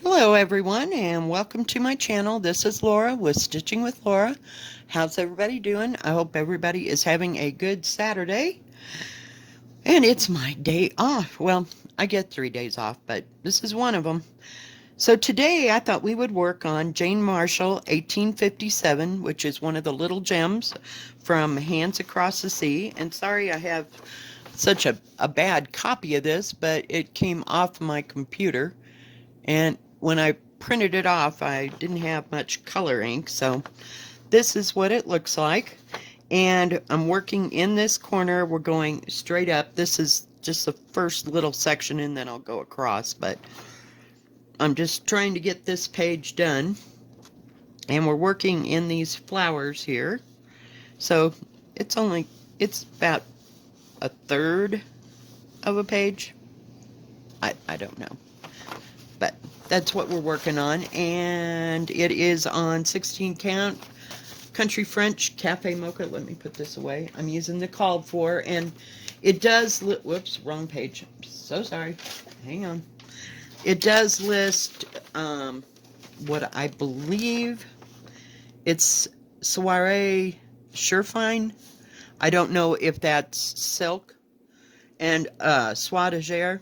Hello everyone and welcome to my channel. This is Laura with Stitching with Laura. How's everybody doing? I hope everybody is having a good Saturday. And it's my day off. Well, I get 3 days off, but this is one of them. So today I thought we would work on Jane Marshall 1857, which is one of the little gems from Hands Across the Sea. And sorry I have such a bad copy of this, but it came off my computer. And when I printed it off, I didn't have much color ink, so this is what it looks like. And I'm working in this corner. We're going straight up. This is just the first little section, and then I'll go across, but I'm just trying to get this page done. And we're working in these flowers here. So it's about a third of a page. I don't know. But that's what we're working on, and it is on 16 count Country French Cafe Mocha. Let me put this away. I'm using the called for, and it does whoops, wrong page. So sorry. Hang on. It does list what I believe it's Soiree Surefine. I don't know if that's silk, and Soie de Gere.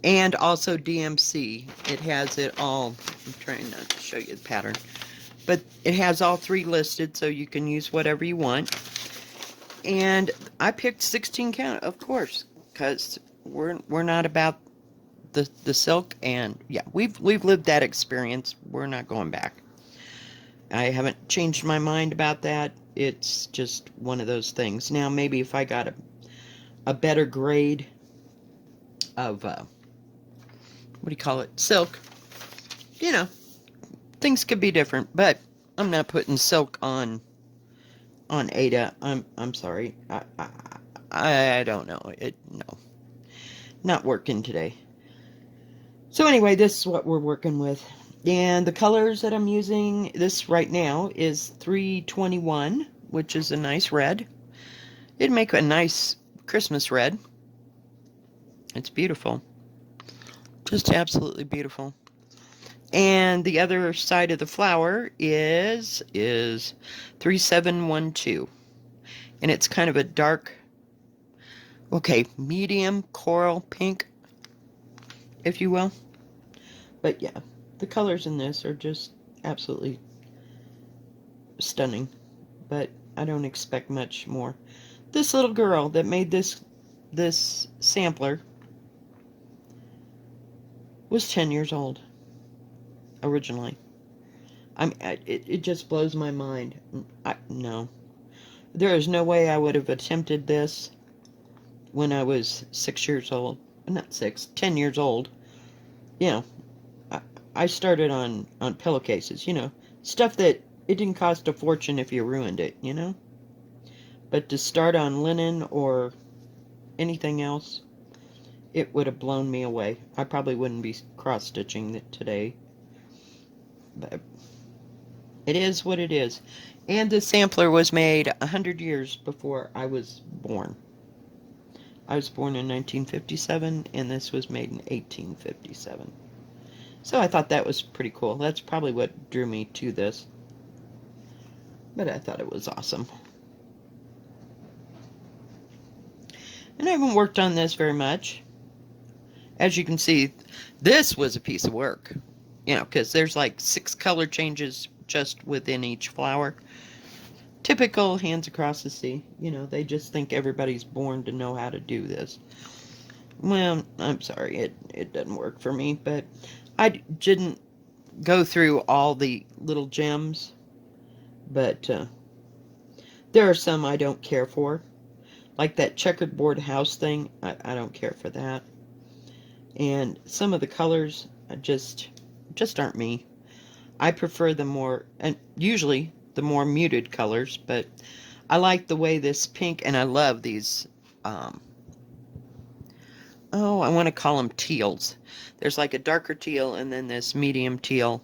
And also DMC. It has it all. I'm trying not to show you the pattern. But it has all three listed, so you can use whatever you want. And I picked 16 count, of course, because we're not about the silk, and yeah, we've lived that experience. We're not going back. I haven't changed my mind about that. It's just one of those things. Now, maybe if I got a better grade of what do you call it? Silk. You know, things could be different, but I'm not putting silk on Ada. I'm sorry. I don't know. No. Not working today. So anyway, this is what we're working with. And the colors that I'm using this right now is 321, which is a nice red. It'd make a nice Christmas red. It's beautiful. Just absolutely beautiful. And the other side of the flower is 3712. And it's kind of a dark, medium coral pink, if you will. But yeah, the colors in this are just absolutely stunning. But I don't expect much more. This little girl that made this sampler was 10 years old originally. It just blows my mind. No. There is no way I would have attempted this when I was 6 years old. Not 6, 10 years old. You know, I started on pillowcases, stuff that it didn't cost a fortune if you ruined it, But to start on linen or anything else, it would have blown me away. I probably wouldn't be cross-stitching it today. But it is what it is. And the sampler was made 100 years before I was born. I was born in 1957, and this was made in 1857. So I thought that was pretty cool. That's probably what drew me to this. But I thought it was awesome. And I haven't worked on this very much. As you can see, this was a piece of work, because there's like 6 color changes just within each flower. Typical Hands Across the Sea. They just think everybody's born to know how to do this. Well, I'm sorry, it doesn't work for me, but I didn't go through all the little gems, but there are some I don't care for. Like that checkerboard house thing, I don't care for that. And some of the colors just aren't me. I prefer the more, and usually the more muted colors, but I like the way this pink, and I love these, I want to call them teals. There's like a darker teal and then this medium teal.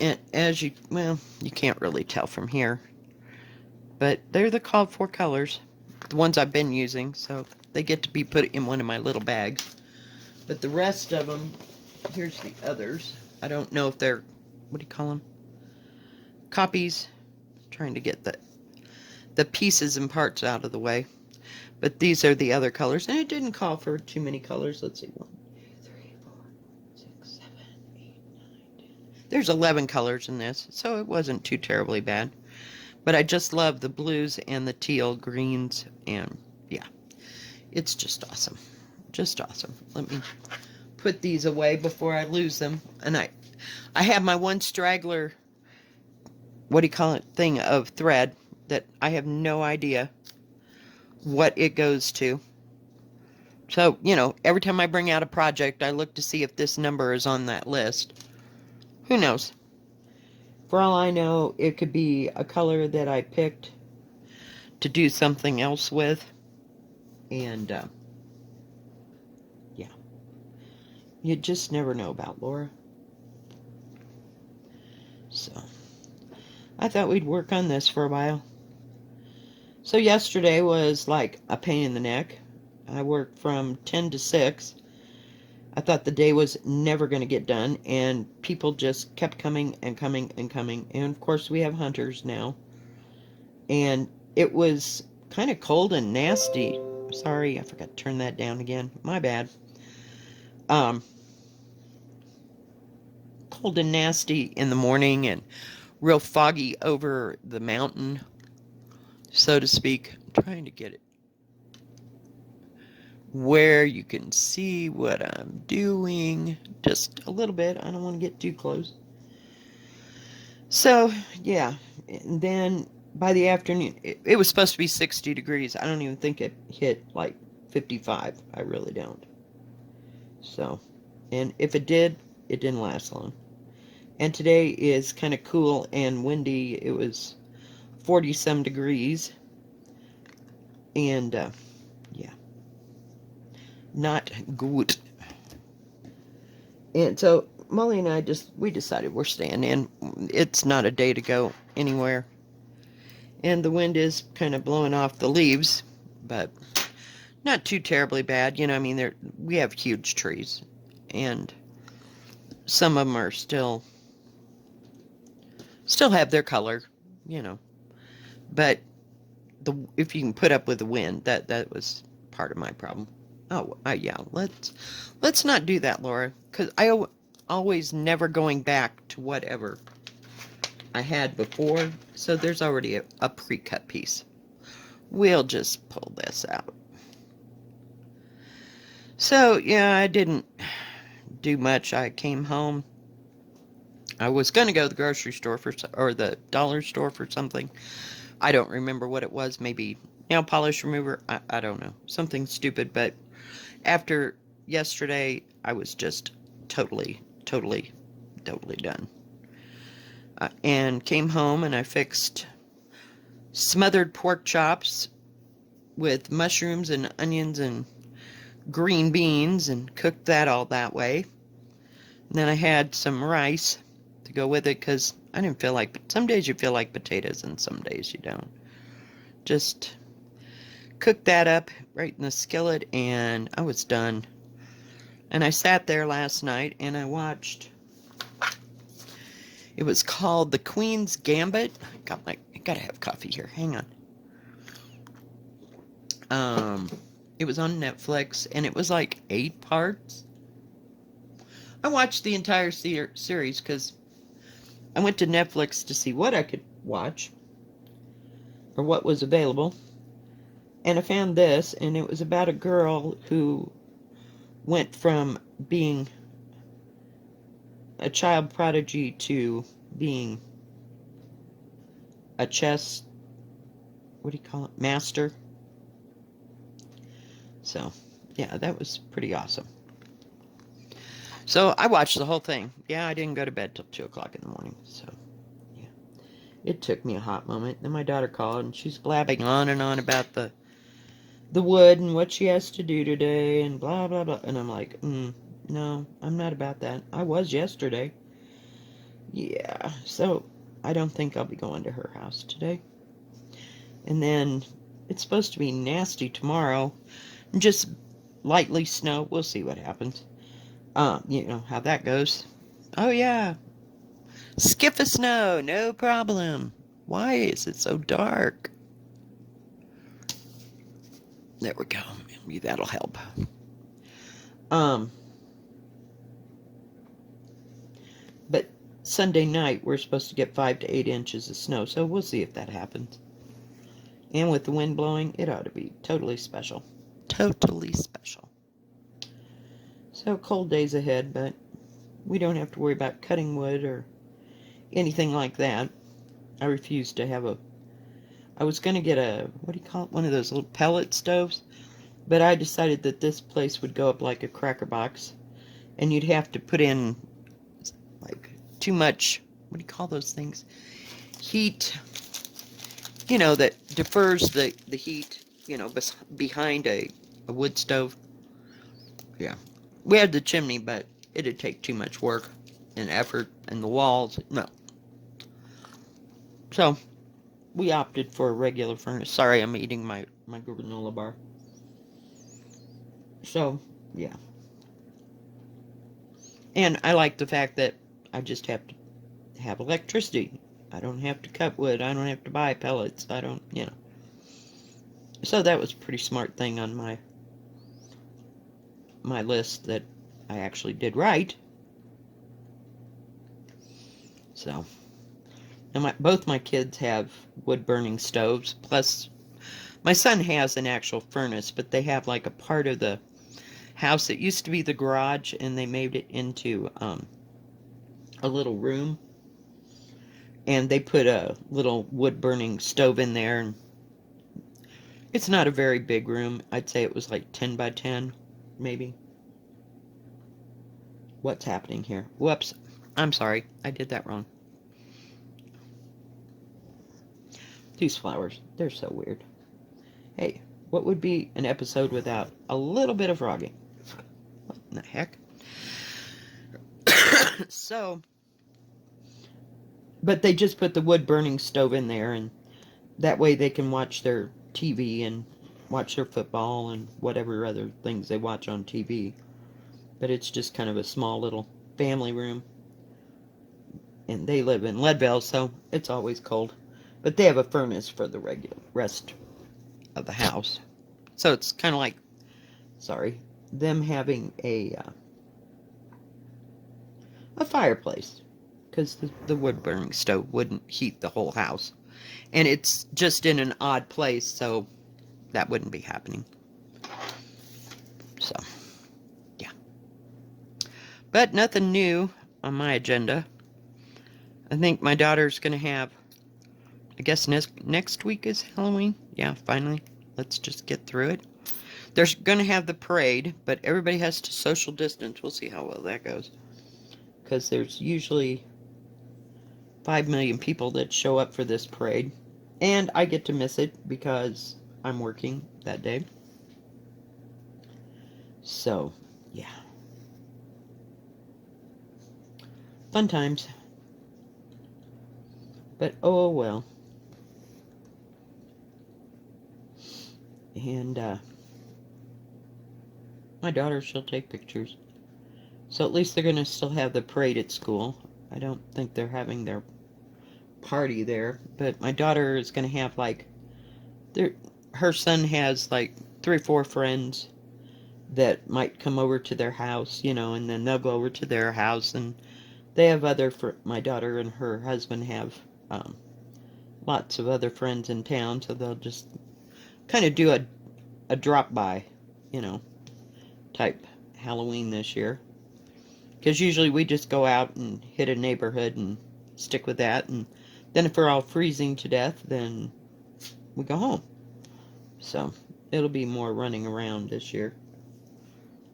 And you can't really tell from here, but they're the called for colors. The ones I've been using, so they get to be put in one of my little bags. But the rest of them here's the others. I don't know if they're, what do you call them? Copies. Trying to get the pieces and parts out of the way. But these are the other colors, and it didn't call for too many colors. Let's see, 1, 2, 3, 4, 6, 7, 8, 9, 10. There's 11 colors in this, so it wasn't too terribly bad. But I just love the blues and the teal greens, and yeah, it's just awesome. Just awesome. Let me put these away before I lose them. And I have my one straggler, what do you call it, thing of thread that I have no idea what it goes to. So, you know, every time I bring out a project, I look to see if this number is on that list. Who knows? For all I know, it could be a color that I picked to do something else with. And, yeah. You just never know about Laura. So, I thought we'd work on this for a while. So yesterday was like a pain in the neck. I worked from 10 to 6. I thought the day was never going to get done, and people just kept coming and coming and coming. And of course, we have hunters now. And it was kind of cold and nasty. Sorry, I forgot to turn that down again. My bad. Cold and nasty in the morning and real foggy over the mountain, so to speak. I'm trying to get it where you can see what I'm doing just a little bit. I don't want to get too close. So, yeah. And then by the afternoon, it was supposed to be 60 degrees. I don't even think it hit like 55. I really don't. So, and if it did, it didn't last long. And today is kind of cool and windy. It was 40-some degrees. And, yeah. Not good. And so Molly and I we decided we're staying in. It's not a day to go anywhere. And the wind is kind of blowing off the leaves, but not too terribly bad. You know, I mean, we have huge trees, and some of them are still have their color, you know. But if you can put up with the wind, that was part of my problem. Oh, yeah, let's not do that, Laura, because I always never going back to whatever I had before, so there's already a pre-cut piece. We'll just pull this out. So, yeah, I didn't do much. I came home. I was going to go to the grocery store or the dollar store for something. I don't remember what it was. Maybe nail polish remover. I don't know. Something stupid, but after yesterday, I was just totally done. And came home and I fixed smothered pork chops with mushrooms and onions and green beans and cooked that all that way. And then I had some rice to go with it because I didn't feel like, some days you feel like potatoes and some days you don't. Just cooked that up right in the skillet and I was done. And I sat there last night and I watched, it was called The Queen's Gambit. I gotta have coffee here, hang on. It was on Netflix and it was like 8 parts. I watched the entire series because I went to Netflix to see what I could watch or what was available. And I found this, and it was about a girl who went from being a child prodigy to being a chess, what do you call it, master. So, yeah, that was pretty awesome. So, I watched the whole thing. Yeah, I didn't go to bed till 2 o'clock in the morning, so, yeah. It took me a hot moment. Then my daughter called, and she's blabbing on and on about the wood and what she has to do today and blah, blah, blah. And I'm like, no, I'm not about that. I was yesterday. Yeah, so I don't think I'll be going to her house today. And then it's supposed to be nasty tomorrow. Just lightly snow. We'll see what happens. You know how that goes. Oh yeah, skip a snow, no problem. Why is it so dark? There we go. Maybe that'll help. Um, but Sunday night we're supposed to get 5 to 8 inches of snow, so we'll see if that happens. And with the wind blowing, it ought to be totally special. Totally special. So cold days ahead, but we don't have to worry about cutting wood or anything like that. I refuse to have a... I was going to get a, what do you call it? One of those little pellet stoves. But I decided that this place would go up like a cracker box. And you'd have to put in, like, too much, what do you call those things? Heat, you know, that defers the heat, you know, behind a wood stove. Yeah. We had the chimney, but it'd take too much work and effort, and the walls, no. So, we opted for a regular furnace. Sorry, I'm eating my granola bar. So, yeah. And I like the fact that I just have to have electricity. I don't have to cut wood. I don't have to buy pellets. I don't, you know. So that was a pretty smart thing on my list that I actually did right. So, and both my kids have wood-burning stoves. Plus, my son has an actual furnace, but they have like a part of the house that used to be the garage, and they made it into a little room. And they put a little wood-burning stove in there, and it's not a very big room. I'd say it was like 10 by 10, maybe. What's happening here? Whoops. I'm sorry. I did that wrong. These flowers, they're so weird. Hey, what would be an episode without a little bit of frogging? What in the heck? So, but they just put the wood-burning stove in there, and that way they can watch their TV and watch their football and whatever other things they watch on TV. But it's just kind of a small little family room. And they live in Leadville, so it's always cold. But they have a furnace for the regular rest of the house. So it's kind of like, sorry, them having a fireplace. Because the wood-burning stove wouldn't heat the whole house. And it's just in an odd place, so that wouldn't be happening. So, yeah. But nothing new on my agenda. I think my daughter's going to have, I guess next week is Halloween. Yeah, finally. Let's just get through it. They're going to have the parade, but everybody has to social distance. We'll see how well that goes. Because there's usually 5 million people that show up for this parade. And I get to miss it because I'm working that day. So, yeah. Fun times. But, oh well. And, my daughter, she'll take pictures. So at least they're going to still have the parade at school. I don't think they're having their party there. But my daughter is going to have, like, her son has, like, 3 or 4 friends that might come over to their house, you know, and then they'll go over to their house, and they have my daughter and her husband have lots of other friends in town, so they'll just kind of do a drop-by, you know, type Halloween this year. Because usually we just go out and hit a neighborhood and stick with that, and then if we're all freezing to death, then we go home. So, it'll be more running around this year.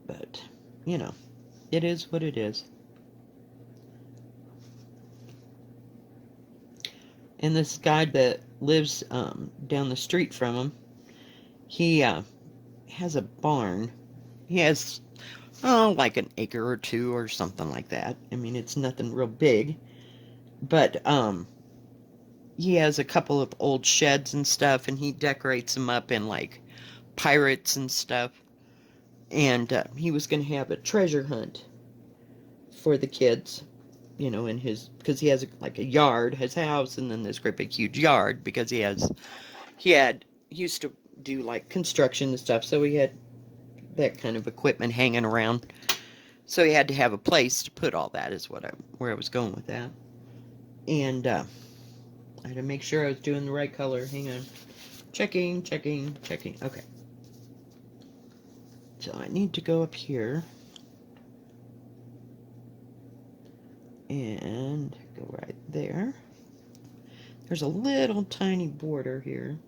But, you know, it is what it is. And this guy that lives down the street from him, he has a barn. He has, like an acre or 2 or something like that. I mean, it's nothing real big. But he has a couple of old sheds and stuff, and he decorates them up in, like, pirates and stuff. And he was going to have a treasure hunt for the kids, you know, in his, because he has like a yard, his house, and then this great big huge yard, because he used to do like construction and stuff, so he had that kind of equipment hanging around. So he had to have a place to put all that, is where I was going with that. And I had to make sure I was doing the right color. Hang on. Checking. Okay. So I need to go up here and go right there. There's a little tiny border here,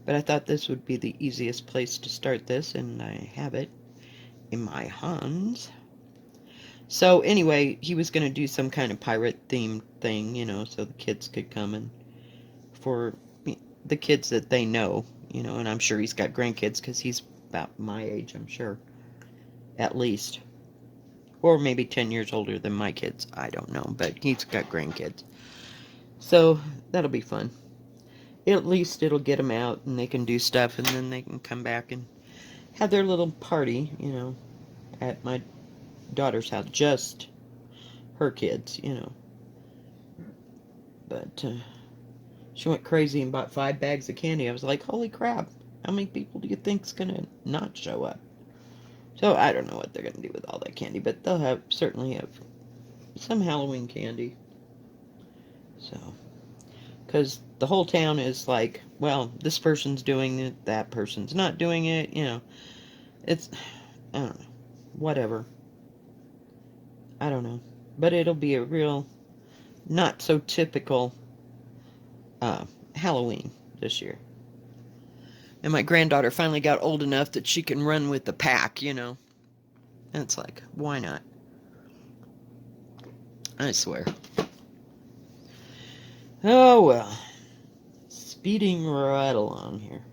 but I thought this would be the easiest place to start this, and I have it in my hands. So anyway, he was going to do some kind of pirate themed thing, you know, so the kids could come, and for the kids that they know, you know, and I'm sure he's got grandkids because he's about my age, I'm sure, at least. Or maybe 10 years older than my kids, I don't know, but he's got grandkids. So that'll be fun. At least it'll get them out and they can do stuff, and then they can come back and have their little party, you know, at my daughter's house. Just her kids, you know. But she went crazy and bought 5 bags of candy. I was like, holy crap, how many people do you think's gonna not show up? So I don't know what they're gonna do with all that candy, but they'll certainly have some Halloween candy. So, because the whole town is like, well, this person's doing it, that person's not doing it, you know. It's, I don't know, whatever. I don't know. But it'll be a real, not so typical Halloween this year. And my granddaughter finally got old enough that she can run with the pack, you know. And it's like, why not? I swear. Oh, well. Speeding right along here.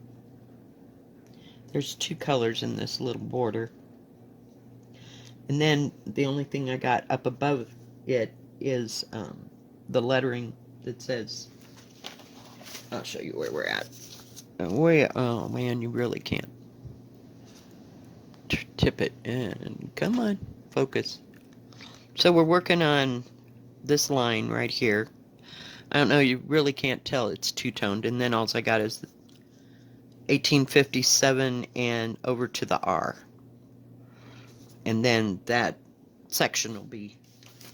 There's 2 colors in this little border. And then the only thing I got up above it is the lettering that says, I'll show you where we're at. Oh man, you really can't tip it in. Come on, focus. So we're working on this line right here. I don't know, you really can't tell it's two-toned, and then all I got is 1857 and over to the R. And then that section will be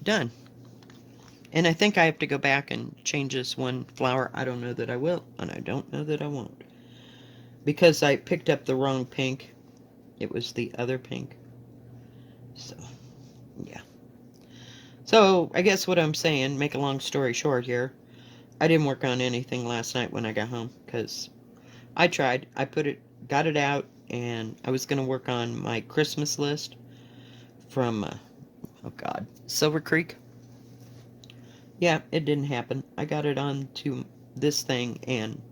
done. And I think I have to go back and change this one flower. I don't know that I will, and I don't know that I won't. Because I picked up the wrong pink. It was the other pink. So, yeah. So, I guess what I'm saying, make a long story short here, I didn't work on anything last night when I got home, because I tried. I got it out, and I was going to work on my Christmas list from, Silver Creek. Yeah, it didn't happen. I got it on to this thing and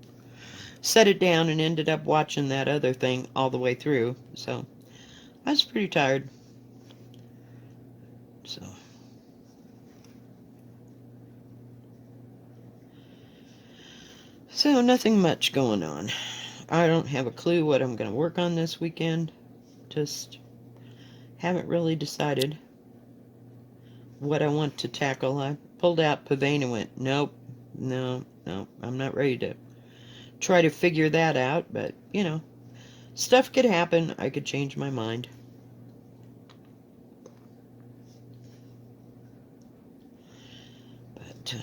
set it down and ended up watching that other thing all the way through. So, I was pretty tired. So nothing much going on. I don't have a clue what I'm going to work on this weekend. Just haven't really decided what I want to tackle. I pulled out Pavane and went, nope, no, I'm not ready to try to figure that out, but, you know, stuff could happen. I could change my mind. But,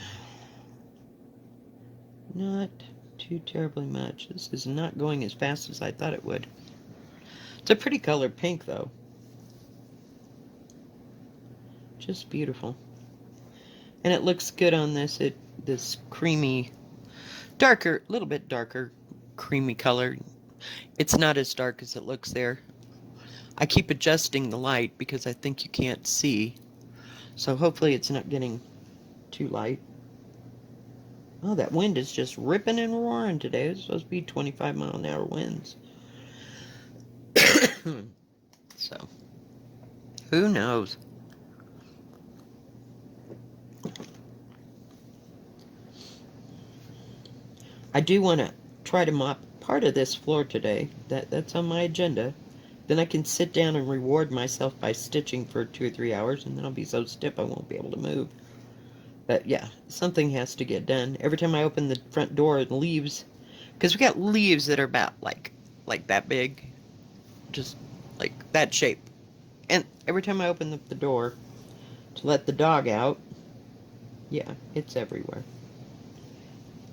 not too terribly much. This is not going as fast as I thought it would. It's a pretty color pink, though. Just beautiful. And it looks good on this creamy, darker, little bit darker, creamy color. It's not as dark as it looks there. I keep adjusting the light because I think you can't see. So hopefully it's not getting too light. Oh, that wind is just ripping and roaring today. It's supposed to be 25-mile-an-hour winds. So, who knows? I do want to try to mop part of this floor today. That's on my agenda. Then I can sit down and reward myself by stitching for 2 or 3 hours, and then I'll be so stiff I won't be able to move. But yeah, something has to get done. Every time I open the front door, and leaves, because we got leaves that are about like that big, just like that shape. And every time I open the door to let the dog out, yeah, it's everywhere.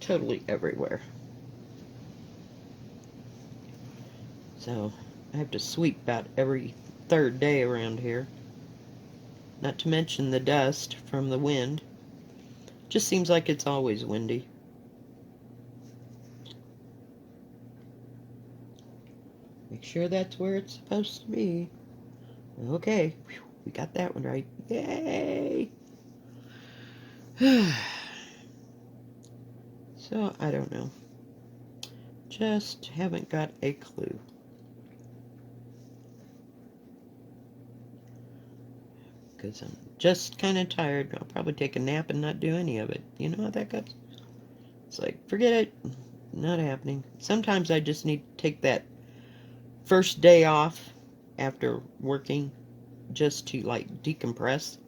Totally everywhere. So I have to sweep about every third day around here. Not to mention the dust from the wind. Just seems like it's always windy. Make sure that's where it's supposed to be. Okay, we got that one right. Yay! So, I don't know. Just haven't got a clue. Because I'm just kind of tired. I'll probably take a nap and not do any of it. You know how that goes? It's like, forget it. Not happening. Sometimes I just need to take that first day off after working just to, like, decompress.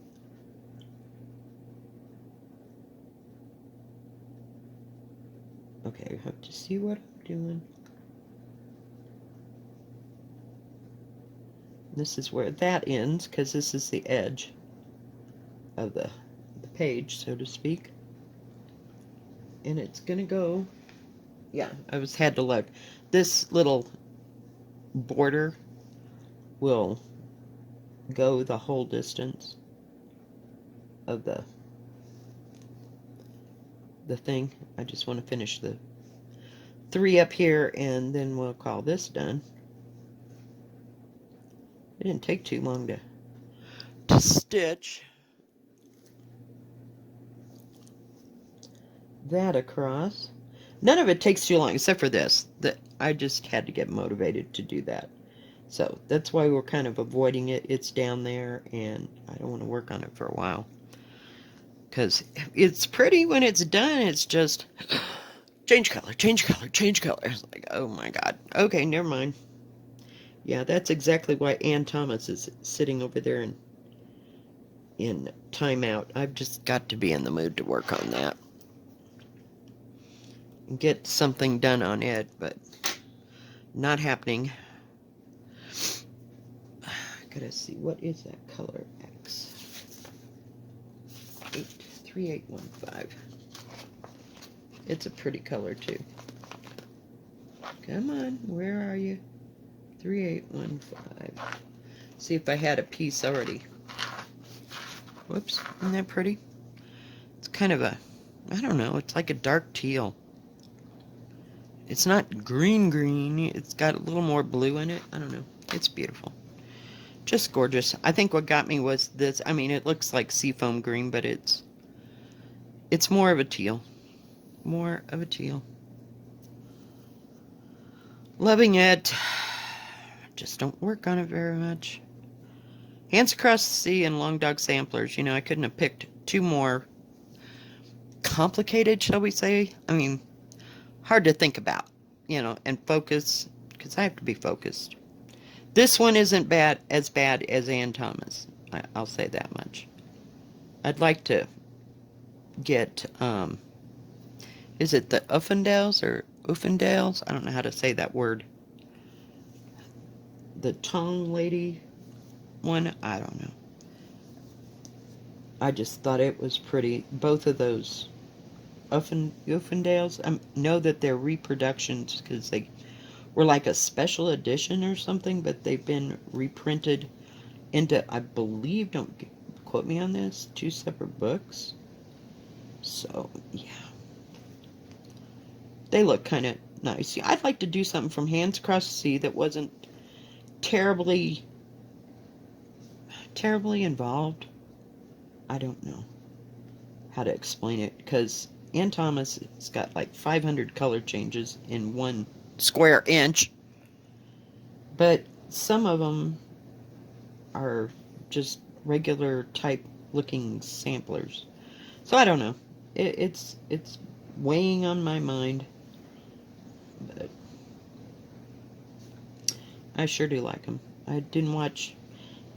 Okay, I have to see what I'm doing. This is where that ends, because this is the edge of the page, so to speak. And it's going to go, yeah, had to look. This little border will go the whole distance of the thing. I just want to finish the 3 up here, and then we'll call this done. It didn't take too long to stitch that across. None of it takes too long, except for this. That I just had to get motivated to do that. So that's why we're kind of avoiding it. It's down there, and I don't want to work on it for a while. Because it's pretty when it's done. It's just change color, change color, change color. It's like, oh my god. Okay, never mind. Yeah, that's exactly why H.A.T.S is sitting over there in timeout. I've just got to be in the mood to work on that. Get something done on it, but not happening. Gotta see, what is that color? X. 3815. It's a pretty color too. Come on, where are you? 3815. See if I had a piece already. Whoops, isn't that pretty? It's kind of a, I don't know, it's like a dark teal. It's not green, it's got a little more blue in it. I don't know, it's beautiful. Just gorgeous. I think what got me was this. I mean, it looks like seafoam green, but it's more of a teal. More of a teal. Loving it. Just don't work on it very much. Hands Across the Sea and Long Dog Samplers. You know, I couldn't have picked 2 more complicated, shall we say. I mean, hard to think about, you know, and focus, because I have to be focused. This one isn't as bad as H.A.T.S. I'll say that much. I'd like to get, is it the Uffendales or Uffendales? I don't know how to say that word. The Tongue Lady one? I don't know. I just thought it was pretty. Both of those Uffendales, I know that they're reproductions because they were like a special edition or something, but they've been reprinted into, I believe, don't quote me on this, 2 separate books. So, yeah. They look kind of nice. I'd like to do something from Hands Across the Sea that wasn't terribly involved. I don't know how to explain it, because H.A.T.S has got like 500 color changes in 1 square inch. But some of them are just regular type looking samplers. So I don't know. It's weighing on my mind. But I sure do like them. I didn't watch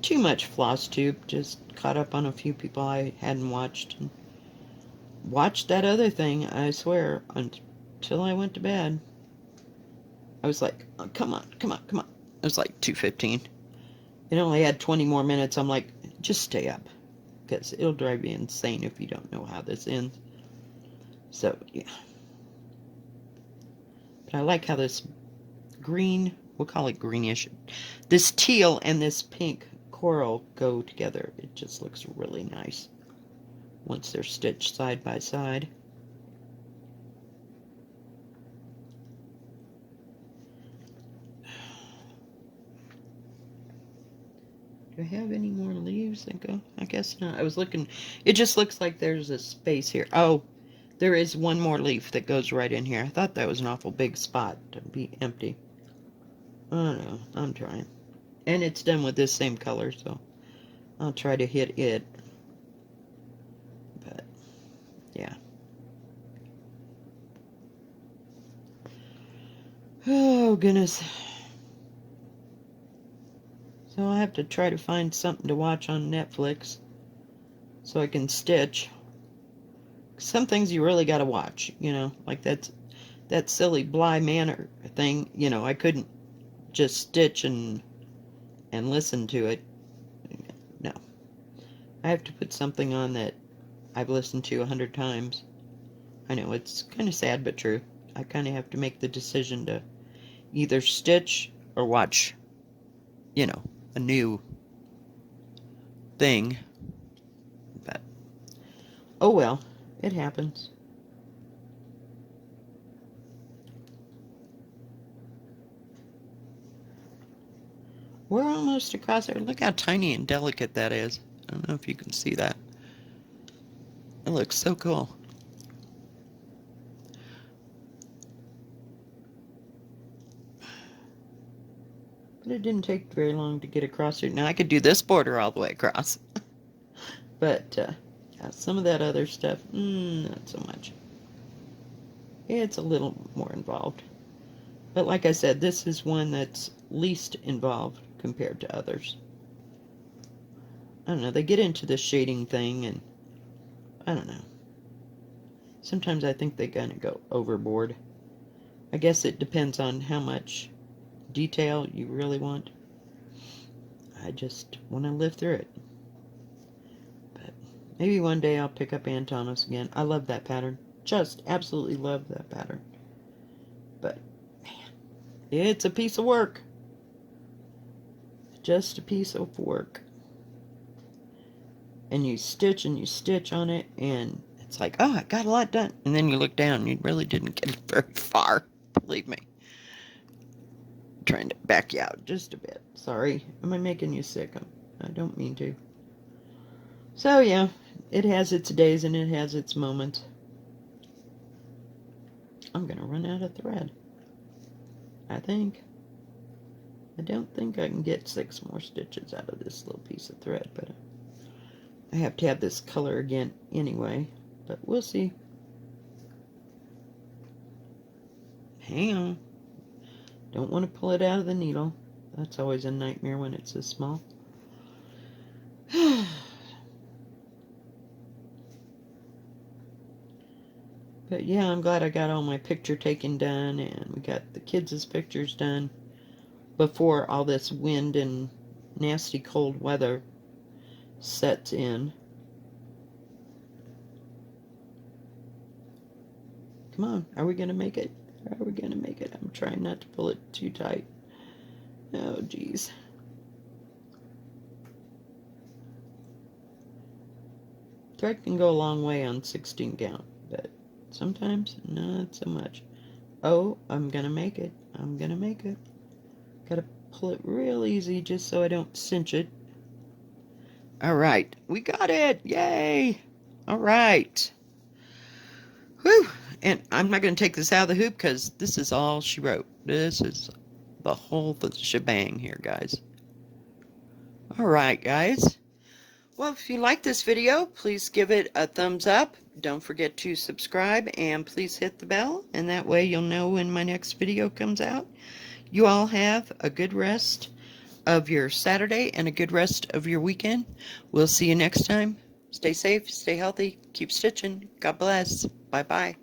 too much floss tube, just caught up on a few people I hadn't watched, and watched that other thing, I swear, until I went to bed. I was like, oh, come on, come on, come on. It was like 2:15. It only had 20 more minutes. I'm like, just stay up, because it'll drive you insane if you don't know how this ends. So, yeah. But I like how this green, we'll call it greenish, this teal and this pink coral go together. It just looks really nice once they're stitched side by side. Do I have any more leaves that go? I guess not. I was looking. It just looks like there's a space here. Oh, there is one more leaf that goes right in here. I thought that was an awful big spot to be empty. Oh no, I'm trying. And it's done with this same color, so I'll try to hit it. But, yeah. Oh, goodness. So I have to try to find something to watch on Netflix so I can stitch. Some things you really got to watch, you know, like that silly Bly Manor thing. You know, I couldn't just stitch and listen to it. No, I have to put something on that I've listened to 100 times. I know it's kind of sad but true. I kind of have to make the decision to either stitch or watch, you know, a new thing. But oh well, it happens. We're almost across there. Look how tiny and delicate that is. I don't know if you can see that. It looks so cool. But it didn't take very long to get across here. Now I could do this border all the way across. But yeah, some of that other stuff, not so much. It's a little more involved. But like I said, this is one that's least involved compared to others. I don't know, they get into this shading thing, and I don't know. Sometimes I think they kind of go overboard. I guess it depends on how much detail you really want. I just want to live through it. But maybe one day I'll pick up Ann Thomas again. I love that pattern. Just absolutely love that pattern. But, man, it's a piece of work. Just a piece of work. And you stitch on it, and it's like, oh, I got a lot done. And then you look down, and you really didn't get very far. Believe me. I'm trying to back you out just a bit. Sorry. Am I making you sick? I don't mean to. So, yeah, it has its days and it has its moments. I'm going to run out of thread. I think. I don't think I can get 6 more stitches out of this little piece of thread, but I have to have this color again anyway, but we'll see. Hang on. Don't want to pull it out of the needle. That's always a nightmare when it's this small. But yeah, I'm glad I got all my picture taken done, and we got the kids' pictures done before all this wind and nasty cold weather sets in. Come on, are we going to make it? Are we going to make it? I'm trying not to pull it too tight. Oh, geez. Thread can go a long way on 16 count, but sometimes not so much. Oh, I'm going to make it. I'm going to make it. Got to pull it real easy just so I don't cinch it. All right, we got it. Yay. All right. Whew. And I'm not going to take this out of the hoop because this is all she wrote. This is the whole shebang here, guys. All right, guys. Well, if you like this video, please give it a thumbs up. Don't forget to subscribe and please hit the bell, and that way you'll know when my next video comes out. You all have a good rest of your Saturday and a good rest of your weekend. We'll see you next time. Stay safe, stay healthy, keep stitching. God bless. Bye-bye.